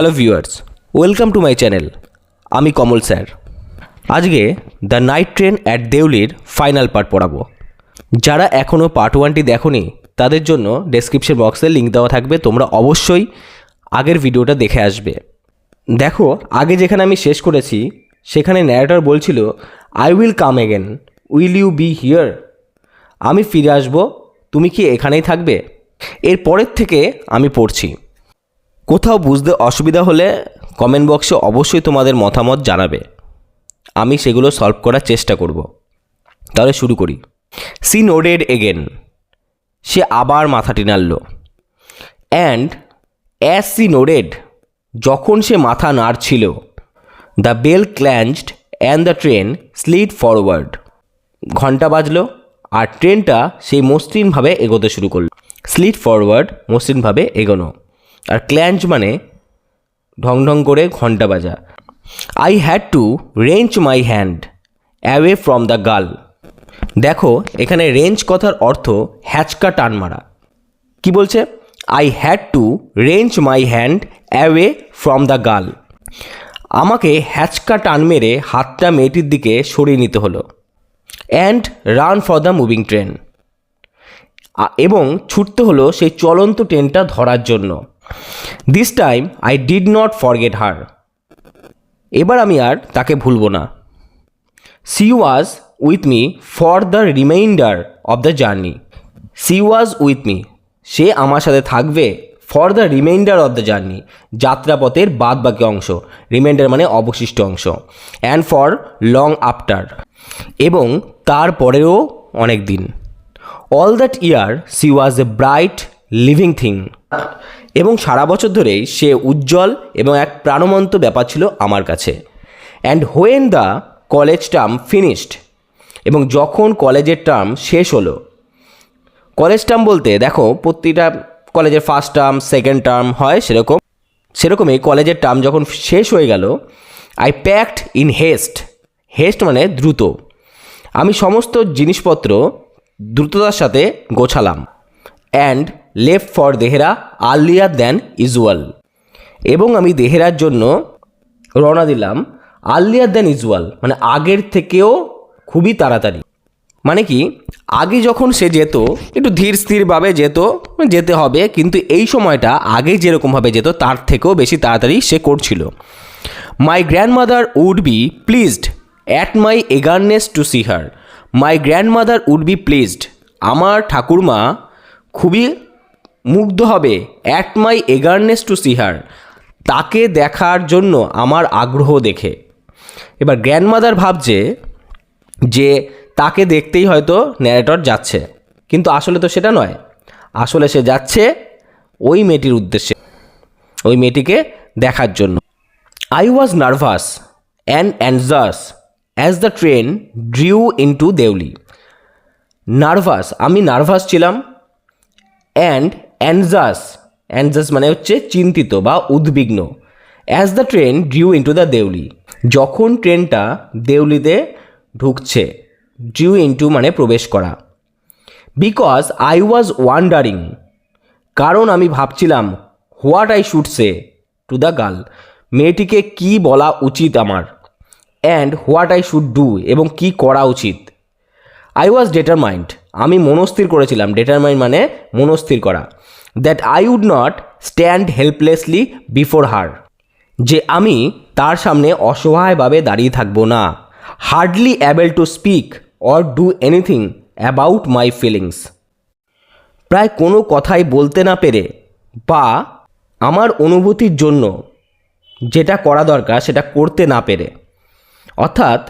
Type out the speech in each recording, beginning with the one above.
Hello viewers, welcome to my channel. আমি Kamal sir. আজকে the night train at দেউলির final part পড়াবো। যারা এখনও পার্ট 1টি দেখোনি তাদের জন্য ডেসক্রিপশন বক্সে লিঙ্ক দেওয়া থাকবে, তোমরা অবশ্যই আগের ভিডিওটা দেখে আসবে। দেখো, আগে যেখানে আমি শেষ করেছি সেখানে ন্যারেটর বলছিল, I will come again, will you be here? আমি ফিরে আসব, তুমি কি এখানেই থাকবে? এর পরের থেকে আমি পড়ছি। কোথাও বুঝতে অসুবিধা হলে কমেন্ট বক্সে অবশ্যই তোমাদের মতামত জানাবে, আমি সেগুলো সলভ করার চেষ্টা করব। তাহলে শুরু করি। সি নোডেড এগেন, সে আবার মাথাটি নাড়ল। অ্যান্ড অ্যাজ সি নোডেড, যখন সে মাথা নাড়ছিল, the bell clanged and the train slid forward. ঘন্টা বাজল আর ট্রেনটা সেই মসৃণভাবে এগোতে শুরু করল। স্লিড ফরওয়ার্ড, মসৃণভাবে এগোনো, আর ক্ল্যাঞ্চ মানে ঢং ঢং করে ঘন্টা বাজা। I had to wrench my hand away from the girl. দেখো, এখানে রেঞ্চ কথার অর্থ হ্যাচকা টান মারা। কি বলছে? I had to wrench my hand away from the girl. আমাকে হ্যাচকা টান মেরে হাতটা মেয়েটির দিকে সরিয়ে নিতে হলো। And ran for the moving train, এবং ছুটতে হলো সেই চলন্ত ট্রেনটা ধরার জন্য। This time I did not forget her, এবার আমি আর তাকে ভুলব না। She was with me for the reminder of the journey. She was with me, সে আমার সাথে থাকবে, for the reminder of the journey, যাত্রাপথের বাদ বাকি অংশ, রিমাইন্ডার মানে অবশিষ্ট অংশ, অ্যান্ড ফর লং আফটার, এবং তারপরেও অনেক দিন। All that year C was a bright living thing, এবং সারা বছর ধরেই সে উজ্জ্বল এবং এক প্রাণবন্ত ব্যাপার ছিল আমার কাছে। And when the college term finished, এবং যখন কলেজের টার্ম শেষ হলো। কলেজ টার্ম বলতে দেখো, প্রতিটা কলেজের ফার্স্ট টার্ম সেকেন্ড টার্ম হয়, সেরকমই কলেজের টার্ম যখন শেষ হয়ে গেল, I packed in haste. Haste মানে দ্রুত। আমি সমস্ত জিনিসপত্র দ্রুততার সাথে গোছালাম। And left for Dehra earlier than usual, এবং আমি দেহেরার জন্য রওনা দিলাম আর্লিয়ার দ্যান ইউজুয়াল, মানে আগের থেকেও খুবই তাড়াতাড়ি। মানে কি, আগে যখন সে যেত একটু ধীর স্থিরভাবে যেতে হবে, কিন্তু এই সময়টা আগে যেরকমভাবে যেত তার থেকেও বেশি তাড়াতাড়ি সে করছিল। My grandmother would be pleased at my eagerness to see her. My grandmother would be pleased, আমার ঠাকুরমা খুবই মুগ্ধ হবে, at my eagerness to see her, তাকে দেখার জন্য আমার আগ্রহ দেখে। এবার গ্র্যান্ডমাদার ভাবছে যে তাকে দেখতেই হয়তো ন্যারেটর যাচ্ছে, কিন্তু আসলে তো সেটা নয়। আসলে সে যাচ্ছে ওই মেয়েটির উদ্দেশ্যে, ওই মেয়েটিকে দেখার জন্য। I was nervous and anxious as the train drew into Deoli. Nervous, আমি নার্ভাস ছিলাম। অ্যান্ড অ্যানজাস মানে হচ্ছে চিন্তিত বা উদ্বিগ্ন। As the train drew into the Deoli, যখন ট্রেনটা দেউলিতে ঢুকছে। ড্রিউ ইনটু মানে প্রবেশ করা। বিকজ আই ওয়াজ ওয়ান্ডারিং, কারণ আমি ভাবছিলাম, what I should say two the girl, মেয়েটিকে কি বলা উচিত আমার। And what I should do, এবং কি করা উচিত। আই ওয়াজ ডিটারমাইন্ড, আমি মনস্থির করেছিলাম। ডিটারমাইন্ড মানে মনস্থির করা। That I would not stand helplessly before her, যে আমি তার সামনে অসহায়ভাবে দাঁড়িয়ে থাকবো না। Hardly able to speak or do anything about my feelings, প্রায় কোনো কথাই বলতে না পেরে বা আমার অনুভূতির জন্য যেটা করা দরকার সেটা করতে না পেরে। অর্থাৎ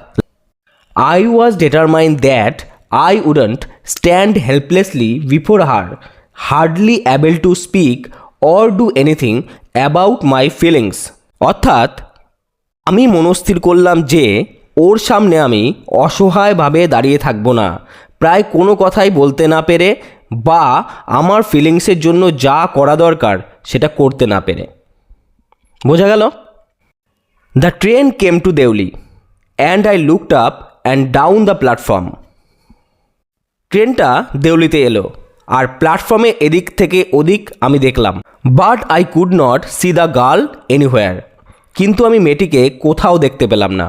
I was determined that I wouldn't stand helplessly before her, hardly able to speak or do anything about my feelings. অর্থাৎ আমি মনস্থির করলাম যে ওর সামনে আমি অসহায়ভাবে দাঁড়িয়ে থাকবো না, প্রায় কোনো কথাই বলতে না পেরে বা আমার ফিলিংসের জন্য যা করা দরকার সেটা করতে না পেরে। বোঝা গেল? The train came to Deoli and I looked up and down the platform. ট্রেনটা দেউলিতে এলো আর প্ল্যাটফর্মে এদিক থেকে ওদিক আমি দেখলাম, but I could not C the girl anywhere. কিন্তু আমি মেয়েটিকে কোথাও দেখতে পেলাম না।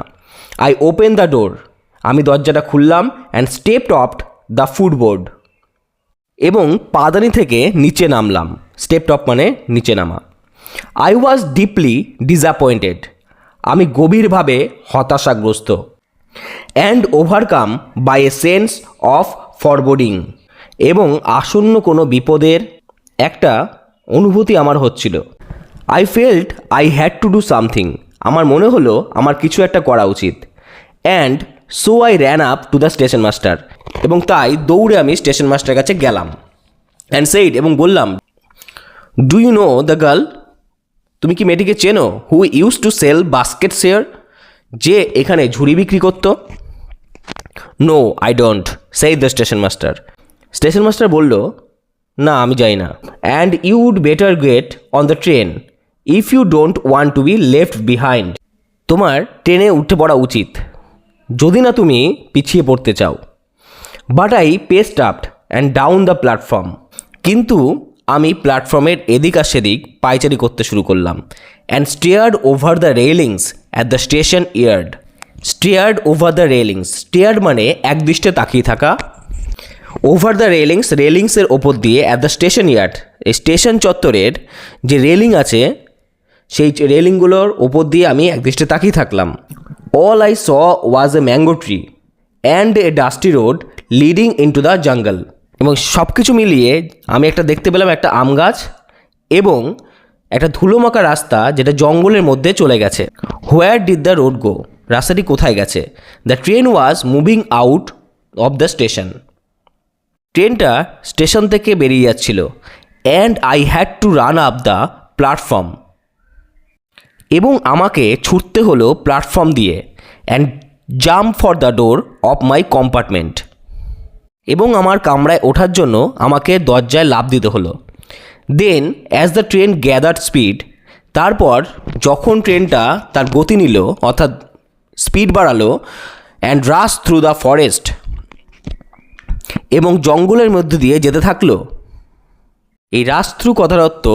আই ওপেন দ্য ডোর, আমি দরজাটা খুললাম অ্যান্ড স্টেপড অফ দ্য ফুটবোর্ড, এবং পাদানি থেকে নিচে নামলাম। স্টেপড অফ মানে নিচে নামা। আই ওয়াজ ডিপলি ডিসঅ্যাপয়েন্টেড, আমি গভীরভাবে হতাশাগ্রস্ত। And overcome by a sense of foreboding, এবং আসন্ন কোনো বিপদের একটা অনুভূতি আমার হচ্ছিল। I felt I had to do something, আমার মনে হলো আমার কিছু একটা করা উচিত। And so I ran up to the station master, এবং তাই দৌড়ে আমি স্টেশন মাস্টারের কাছে গেলাম। অ্যান্ড সেইড, এবং বললাম, do you know the girl, তুমি কি মেয়েটিকে চেনো? Who use to sell basket শেয়ার, যে এখানে ঝুড়ি বিক্রি করতো? No I don't, said the station master. Station master বলল, না আমি যাই না। And you would better get on the train if you don't want to be left behind, তোমার ট্রেনে উঠে পড়া উচিত যদি না তুমি পিছিয়ে পড়তে চাও। But I paced up and down the platform, কিন্তু আমি প্ল্যাটফর্মের এদিক আর সেদিক পায়চারি করতে শুরু করলাম। And stared over the railings at the station yard. Stared over the railings, stared মানে একদৃষ্টে তাকিয়ে থাকা, ওভার দ্য রেলিংস রেলিংসের ওপর দিয়ে, অ্যাট দ্য স্টেশন ইয়ার্ড এই স্টেশন চত্বরের যে রেলিং আছে সেই রেলিংগুলোর ওপর দিয়ে আমি একদৃষ্টে তাকিয়ে থাকলাম। All I saw was a mango tree and a dusty road leading into the jungle, এবং সব কিছু মিলিয়ে আমি একটা দেখতে পেলাম একটা আম গাছ এবং একটা ধুলোমাখা রাস্তা যেটা জঙ্গলের মধ্যে চলে গেছে। Where did the road go, রাস্তাটি কোথায় গেছে? The train was moving out of the station, ট্রেনটা স্টেশন থেকে বেরিয়ে যাচ্ছিল। And I had to run up the platform, এবং আমাকে ছুটতে হলো প্ল্যাটফর্ম দিয়ে। And jump for the door of my compartment, এবং আমার কামরায় ওঠার জন্য আমাকে দরজায় লাফ দিতে হলো। Then as the train gathered speed, তারপর যখন ট্রেনটা তার গতি নিল অর্থাৎ স্পিড বাড়ালো, and rush through the forest, এবং জঙ্গলের মধ্যে দিয়ে যেতে থাকলো। এই রাশ থ্রু কথার অর্থ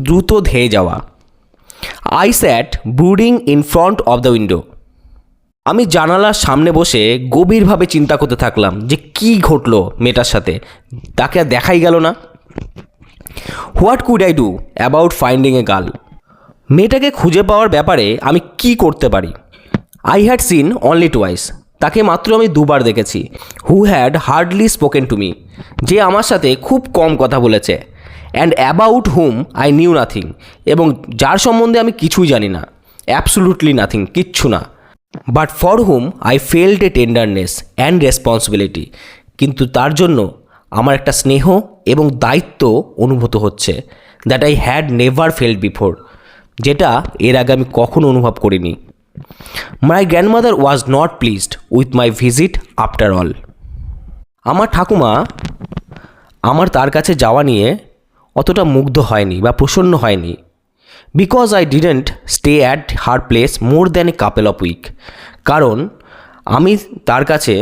দ্রুত ধেয়ে যাওয়া। I sat brooding in front of the window, আমি জানালার সামনে বসে গভীরভাবে চিন্তা করতে থাকলাম যে কী ঘটলো মেয়েটার সাথে, তাকে আর দেখাই গেল না। What could I do about finding a girl, মেয়েটাকে খুঁজে পাওয়ার ব্যাপারে আমি কি করতে পারি? I had seen only twice, তাকে মাত্র আমি দুবার দেখেছি। Who had hardly spoken to me, যে আমার সাথে খুব কম কথা বলেছে। And about hmm I knew nothing, এবং যার সম্বন্ধে আমি কিছুই জানি না, অ্যাবসলুটলি নাথিং, কিচ্ছু না। But for hmm I felt a tenderness and responsibility, কিন্তু তার জন্য আমার একটা স্নেহ এবং দায়িত্ব অনুভূত হচ্ছে। That I had never felt before, যেটা এর আগে আমি কখনো অনুভব করিনি। My grandmother was not pleased with my visit after all, আমার ঠাকুমা আমার তার কাছে যাওয়া নিয়ে অতটা মুগ্ধ হয়নি বা প্রসন্ন হয়নি। Because I didn't stay at her place more than a couple of week, কারণ আমি তার কাছে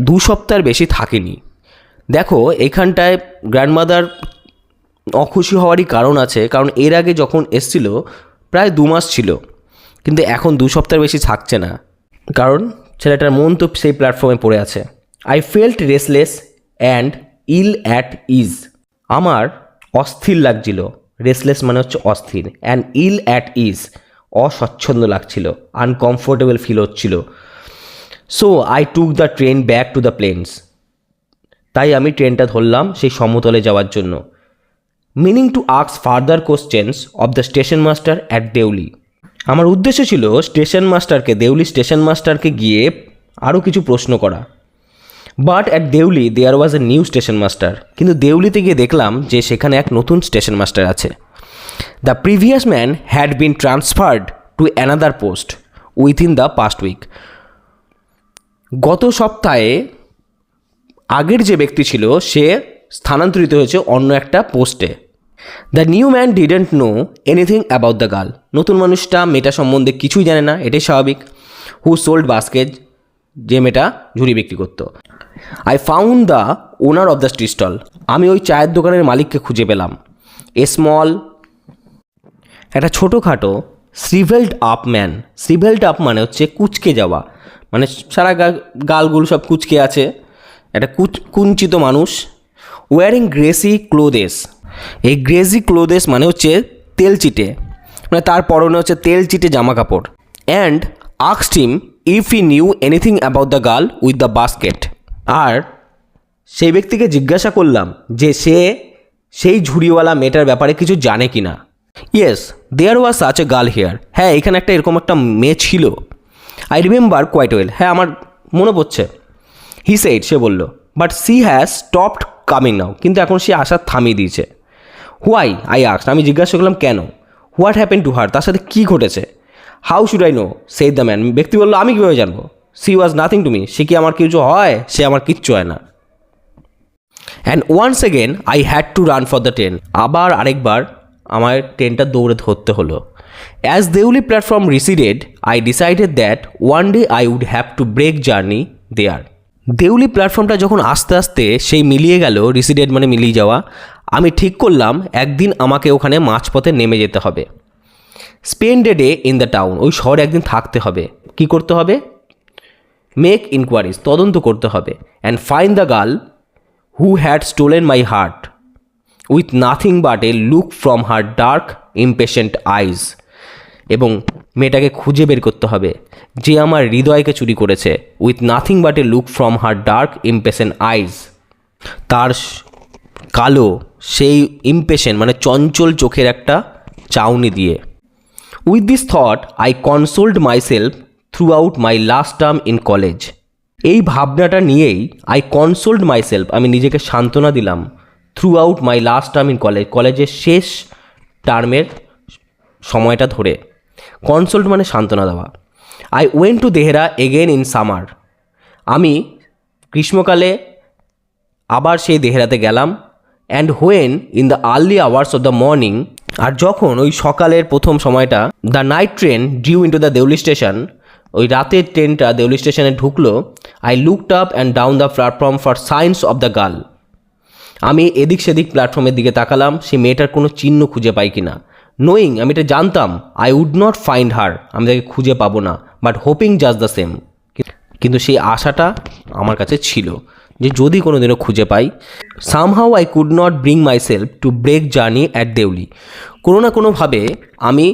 2 সপ্তাহের বেশি থাকিনি। দেখো এখানটায় গ্র্যান্ডমাদার অখুশি হওয়ারই কারণ আছে, কারণ এর আগে যখন এসছিল প্রায় 2 মাস ছিল, কিন্তু এখন 2 সপ্তাহের বেশি থাকছে না, কারণ ছেলেটার মন তো সেই প্ল্যাটফর্মে পড়ে আছে। I felt restless and ill at ease, আমার অস্থির লাগছিল, রেসলেস মানে হচ্ছে অস্থির, অ্যান্ড ইল অ্যাট ইজ অস্বচ্ছন্দ লাগছিল, আনকমফোর্টেবল ফিল হচ্ছিল। So I took the train back to the plains, তাই আমি ট্রেনটা ধরলাম সেই সমতলে যাওয়ার জন্য। Meaning to ask further questions of the station master at Deoli, আমার উদ্দেশ্য ছিল স্টেশন মাস্টারকে, দেউলি স্টেশন মাস্টারকে গিয়ে আরও কিছু প্রশ্ন করা। But at Deoli there was a new station master, কিন্তু দেউলিতে গিয়ে দেখলাম যে সেখানে এক নতুন স্টেশন মাস্টার আছে। The previous man had been transferred to another post within the past week, গত সপ্তাহে আগের যে ব্যক্তি ছিল সে স্থানান্তরিত হয়েছে অন্য একটা পোস্টে। The new man didn't know anything about the girl, নতুন মানুষটা মেয়েটা সম্বন্ধে কিছুই জানে না, এটাই স্বাভাবিক। হু সোল্ড বাস্কেট, যে মেয়েটা ঝুড়ি বিক্রি করতো। I found the owner of the tea stall, আমি ওই চায়ের দোকানের মালিককে খুঁজে পেলাম। একটা ছোটোখাটো shrivelled up man. Shrivelled up মানে হচ্ছে কুঁচকে যাওয়া, মানে সারা গালগুলো সব কুঁচকে আছে, একটা কুঞ্চিত মানুষ। Wearing greasy clothes. এই গ্রেসি ক্লোদেস মানে হচ্ছে তেলচিটে, মানে তার পরনে হচ্ছে তেলচিটে জামা কাপড়। And asked him if he knew anything about the girl with the basket. আর সেই ব্যক্তিকে জিজ্ঞাসা করলাম যে সে সেই ঝুড়িওয়ালা মেয়েটার ব্যাপারে কিছু জানে কি না। Yes, there was such a girl here. হ্যাঁ, এখানে এরকম একটা মেয়ে ছিল। I remember quite well. হ্যাঁ, আমার মনে পড়ছে। হি সেড, সে বলল, but she has stopped coming now. কিন্তু এখন সে আসা থামিয়ে দিয়েছে। Why, I asked. আমি জিজ্ঞাসা করলাম কেন। হোয়াট হ্যাপেন টু হার, তার সাথে কী ঘটেছে। How should I know, said the man. ব্যক্তি বললো, আমি কীভাবে জানবো। She was nothing to me. সে কি আমার কিছু হয়? সে আমার কিচ্ছু হয় না। And once again I had to run for the train. আবার আরেকবার আমার ট্রেনটা দৌড়ে ধরতে হলো। As Deoli platform receded I decided that one day I would have to break journey there. দেউলি প্ল্যাটফর্মটা যখন আস্তে আস্তে সেই মিলিয়ে গেল, রিসিডেড মানে মিলিয়ে যাওয়া, আমি ঠিক করলাম একদিন আমাকে ওখানে মাঝপথে নেমে যেতে হবে। Spend a day in the town. ওই শহরে একদিন থাকতে হবে। কি করতে হবে? মেক ইনকোয়ারিজ, তদন্ত করতে হবে। And find the girl who had stolen my heart with nothing but a look from her dark impatient eyes। এবং মেয়েটাকে খুঁজে বের করতে হবে যে আমার হৃদয়কে চুরি করেছে। With nothing but a look from her dark impatient eyes. তার কালো সেই ইম্পেশেন্ট মানে চঞ্চল চোখের একটা চাউনি দিয়ে। With this thought I কনসোল্ড myself through out my last term in college. এই ভাবনাটা নিয়েই আই কনসোল্ড মাইসেলফ, আমি নিজেকে সান্ত্বনা দিলাম, throughout my last term in college, কলেজের শেষ টার্মের সময়টা ধরে। কনসোল্ড মানে সান্ত্বনা দেওয়া। I went to Dehra again in summer. আমি গ্রীষ্মকালে আবার সেই দেহরাতে গেলাম। And when in the early hours of the morning, আর যখন ওই সকালের প্রথম সময়টা, the night train due into the Deoli station, ওই রাতের ট্রেনটা দেউলি স্টেশনে ঢুকলো। I looked up and down the platform for signs of the girl. আমি এদিক সেদিক প্ল্যাটফর্মের দিকে তাকালাম, সেই মেয়েটার কোনো চিহ্ন খুঁজে পাই কি না। নোয়িং, আমি এটা জানতাম, I would not find her, আমি তাকে খুঁজে পাবো না। But hoping just the same, কিন্তু সেই আশাটা আমার কাছে ছিল যে যদি কোনো দিনও খুঁজে পাই। Somehow I could not bring myself to break journey at Deoli. কোনো না কোনোভাবে আমি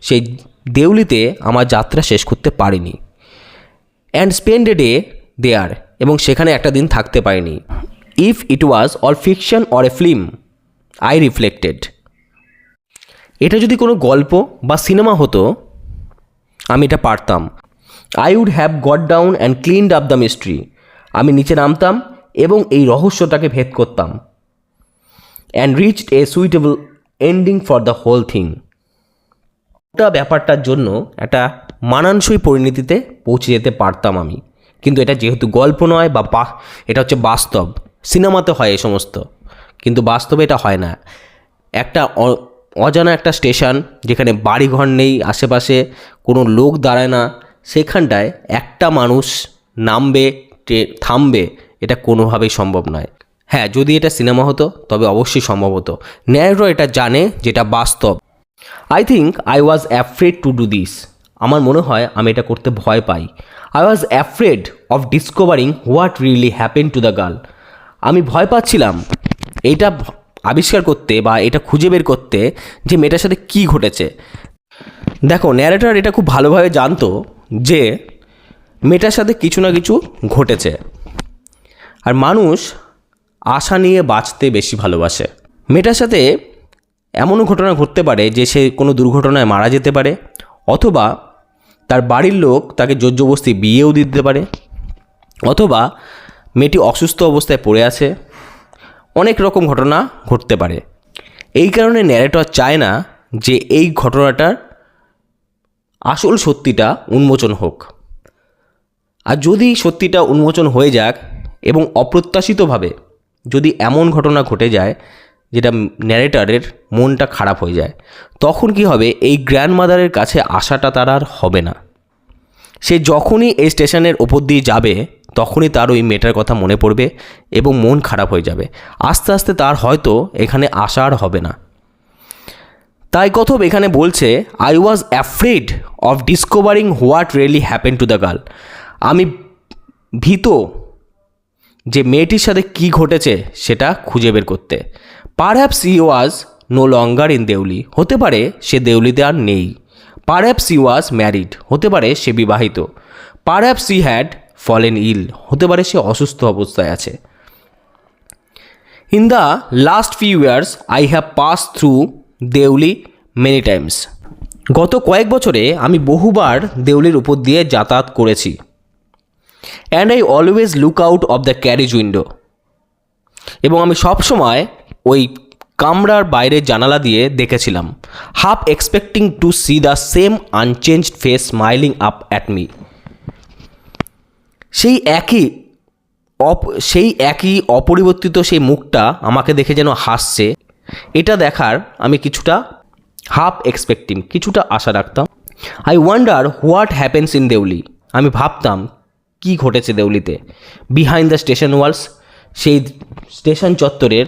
সেই দেউলিতে আমার যাত্রা শেষ করতে পারিনি। And spend a day there, এবং সেখানে একটা দিন থাকতে পারিনি। If it was all fiction or a film, I reflected. এটা যদি কোনো গল্প বা সিনেমা হতো আমি এটা পারতাম। I would have got down and cleaned up the mystery. আমি নিচে নামতাম এবং এই রহস্যটাকে ভেদ করতাম। And reached a suitable ending for the whole thing. ওটা ব্যাপারটার জন্য একটা মানানসই পরিণতিতে পৌঁছে যেতে পারতাম আমি। কিন্তু এটা যেহেতু গল্প নয় বা এটা হচ্ছে বাস্তব, সিনেমাতে হয় এই সমস্ত, কিন্তু বাস্তবে এটা হয় না। একটা অজানা একটা স্টেশন যেখানে বাড়িঘর নেই, আশেপাশে কোনো লোক দাঁড়ায় না, সেখানটায় একটা মানুষ নামবে, থামবে, এটা কোনোভাবেই সম্ভব নয়। হ্যাঁ, যদি এটা সিনেমা হতো তবে অবশ্যই সম্ভব হতো। ন্যারেটর এটা জানে যেটা বাস্তব। I think I was afraid to do this. আমার মনে হয় আমি এটা করতে ভয় পাই। I was afraid of discovering what really happen to the girl. আমি ভয় পাচ্ছিলাম এইটা আবিষ্কার করতে বা এটা খুঁজে বের করতে যে মেয়েটার সাথে কী ঘটেছে। দেখো, ন্যারেটর এটা খুব ভালোভাবে জানতো যে মেয়েটার সাথে কিছু না কিছু ঘটেছে, আর মানুষ আশা নিয়ে বাঁচতে বেশি ভালোবাসে। মেয়েটার সাথে এমনও ঘটনা ঘটতে পারে যে সে কোনো দুর্ঘটনায় মারা যেতে পারে, অথবা তার বাড়ির লোক তাকে জোরজবস্তি বিয়েও দিতে পারে, অথবা মেয়েটি অসুস্থ অবস্থায় পড়ে আছে। অনেক রকম ঘটনা ঘটতে পারে। এই কারণে ন্যারেটর চায় না যে এই ঘটনাটার আসল সত্যিটা উন্মোচন হোক। আর যদি সত্যিটা উন্মোচন হয়ে যাক এবং অপ্রত্যাশিতভাবে যদি এমন ঘটনা ঘটে যায় যেটা ন্যারেটরের মনটা খারাপ হয়ে যায়, তখন কি হবে? এই গ্র্যান্ডমাদারের কাছে আসাটা তার আর হবে না। সে যখনই এই স্টেশনের ওপর দিয়ে যাবে তখনই তার ওই মেয়েটার কথা মনে পড়বে এবং মন খারাপ হয়ে যাবে। আস্তে আস্তে তার হয়তো এখানে আসা আর হবে না। তাই কথব এখানে বলছে, I was afraid of discovering what really happen to the girl. আমি ভীত যে মেয়েটির সাথে কী ঘটেছে সেটা খুঁজে বের করতে। Perhaps he was no longer in Deoli. হতে পারে সে দেউলিতে আর নেই। Perhaps he was married. হতে পারে সে বিবাহিত। Perhaps he had fallen ill. হতে পারে সে অসুস্থ অবস্থায় আছে। In the last few years I have pass through Deoli many times. গত কয়েক বছরে আমি বহুবার দেউলির উপর দিয়ে যাতায়াত করেছি। And I always look out of the carriage window. এবং আমি সবসময় ওই কামরার বাইরের জানালা দিয়ে দেখেছিলাম। Half expecting to see the same unchanged face smiling up at me. সেই একই অপরিবর্তিত সেই মুখটা আমাকে দেখে যেন হাসছে। এটা দেখার আমি কিছুটা কিছুটা আশা রাখতাম। I wonder what happens in Deoli. আমি ভাবতাম কি ঘটেছে দেউলিতে। Behind the station walls. সেই স্টেশন চত্বরের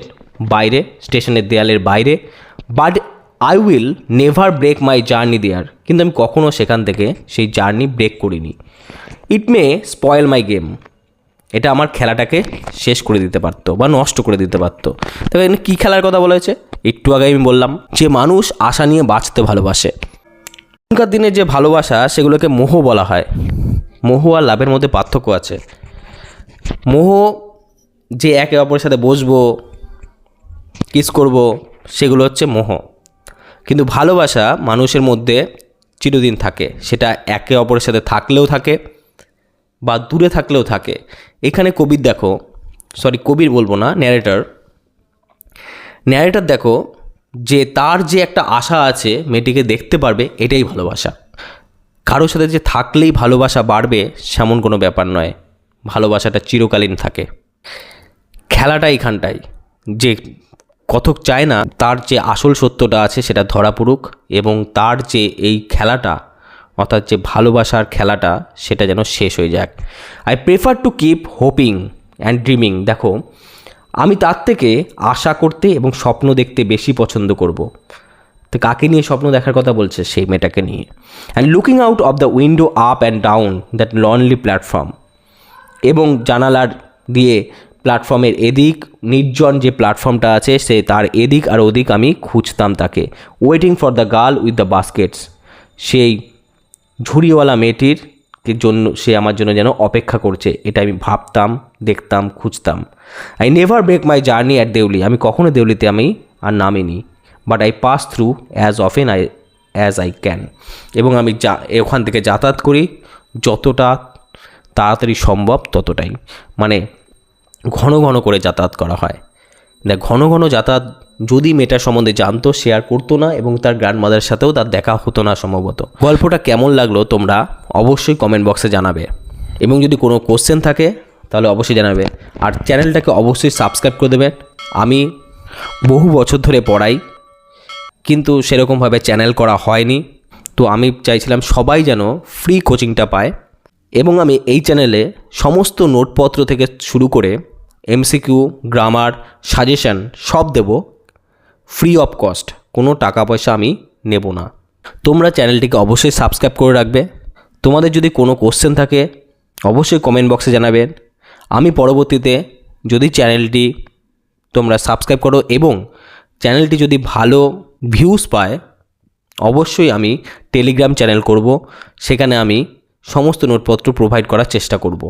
বাইরে, স্টেশনের দেয়ালের বাইরে। But I will never break my journey there. কিন্তু আমি কখনও সেখান থেকে সেই জার্নি ব্রেক করিনি। It may spoil my game. এটা আমার খেলাটাকে শেষ করে দিতে পারতো বা নষ্ট করে দিতে পারতো। তবে এখানে কী খেলার কথা বলা হয়েছে একটু আগে আমি বললাম, যে মানুষ আশা নিয়ে বাঁচতে ভালোবাসে। এখনকার দিনে যে ভালোবাসা সেগুলোকে মোহ বলা হয়। মোহ আর লাভের মধ্যে পার্থক্য আছে। মোহ যে একে অপরের সাথে বসবো, কিস করব, সেগুলো হচ্ছে মোহ। কিন্তু ভালোবাসা মানুষের মধ্যে চিরদিন থাকে। সেটা একে অপরের সাথে থাকলেও থাকে বা দূরে থাকলেও থাকে। এখানে কবির বলবো না, ন্যারেটর দেখো যে তার যে একটা আশা আছে মেয়েটিকে দেখতে পারবে, এটাই ভালোবাসা। কারোর সাথে যে থাকলেই ভালোবাসা বাড়বে সেমন কোনো ব্যাপার নয়। ভালোবাসাটা চিরকালীন থাকে। খেলাটা এইখানটাই যে কথক চায় না তার যে আসল সত্যটা আছে সেটা ধরা পড়ুক, এবং তার যে এই খেলাটা অর্থাৎ যে ভালোবাসার খেলাটা সেটা যেন শেষ হয়ে যাক। I prefer to keep hoping and dreaming. দেখো, আমি তার থেকে আশা করতে এবং স্বপ্ন দেখতে বেশি পছন্দ করব। তো কাকে নিয়ে স্বপ্ন দেখার কথা বলছে? সেই মেয়েটাকে নিয়ে। And looking out of the window up and down that lonely platform. এবং জানালার দিয়ে প্ল্যাটফর্মের এদিক, নির্জন যে প্ল্যাটফর্মটা আছে সে তার এদিক আর ওদিক আমি খুঁজতাম তাকে। Waiting for the girl with the baskets. সেই ঝুড়িওয়ালা মেয়েটির জন্য সে আমার জন্য যেন অপেক্ষা করছে, এটা আমি ভাবতাম, দেখতাম, খুঁজতাম। I never break my journey at Deoli. আমি কখনো দেউলিতে আমি আর নামিনি। But I pass through as often as I can. এবং আমি ওখান থেকে যাতায়াত করি যতটা তাড়াতাড়ি সম্ভব ততটাই। মানে ঘন ঘন করে যাতায়াত করা হয়। ঘন ঘন যাতায়াত যদি মেয়েটার সম্বন্ধে জানতো শেয়ার করতো না, এবং তার গ্র্যান্ডমাদারের সাথেও তার দেখা হতো না সম্ভবত। গল্পটা কেমন লাগলো তোমরা অবশ্যই কমেন্ট বক্সে জানাবে, এবং যদি কোনো কোশ্চেন থাকে তাহলে অবশ্যই জানাবে। আর চ্যানেলটাকে অবশ্যই সাবস্ক্রাইব করে দেবে। আমি বহু বছর ধরে পড়াই, কিন্তু সেরকমভাবে চ্যানেল করা হয়নি। তো আমি চাইছিলাম সবাই যেন ফ্রি কোচিংটা পায়, এবং আমি এই চ্যানেলে সমস্ত নোটপত্র থেকে শুরু করে এমসিকিউ, গ্রামার, সাজেশন সব দেব ফ্রি অফ কস্ট। কোনো টাকা পয়সা আমি নেব না। তোমরা চ্যানেলটিকে অবশ্যই সাবস্ক্রাইব করে রাখবে। তোমাদের যদি কোনো কোশ্চেন থাকে অবশ্যই কমেন্ট বক্সে জানাবেন। আমি পরবর্তীতে যদি চ্যানেলটি তোমরা সাবস্ক্রাইব করো এবং চ্যানেলটি যদি ভালো ভিউজ পায়, অবশ্যই আমি টেলিগ্রাম চ্যানেল করব। সেখানে আমি সমস্ত নোটপত্র প্রোভাইড করার চেষ্টা করব।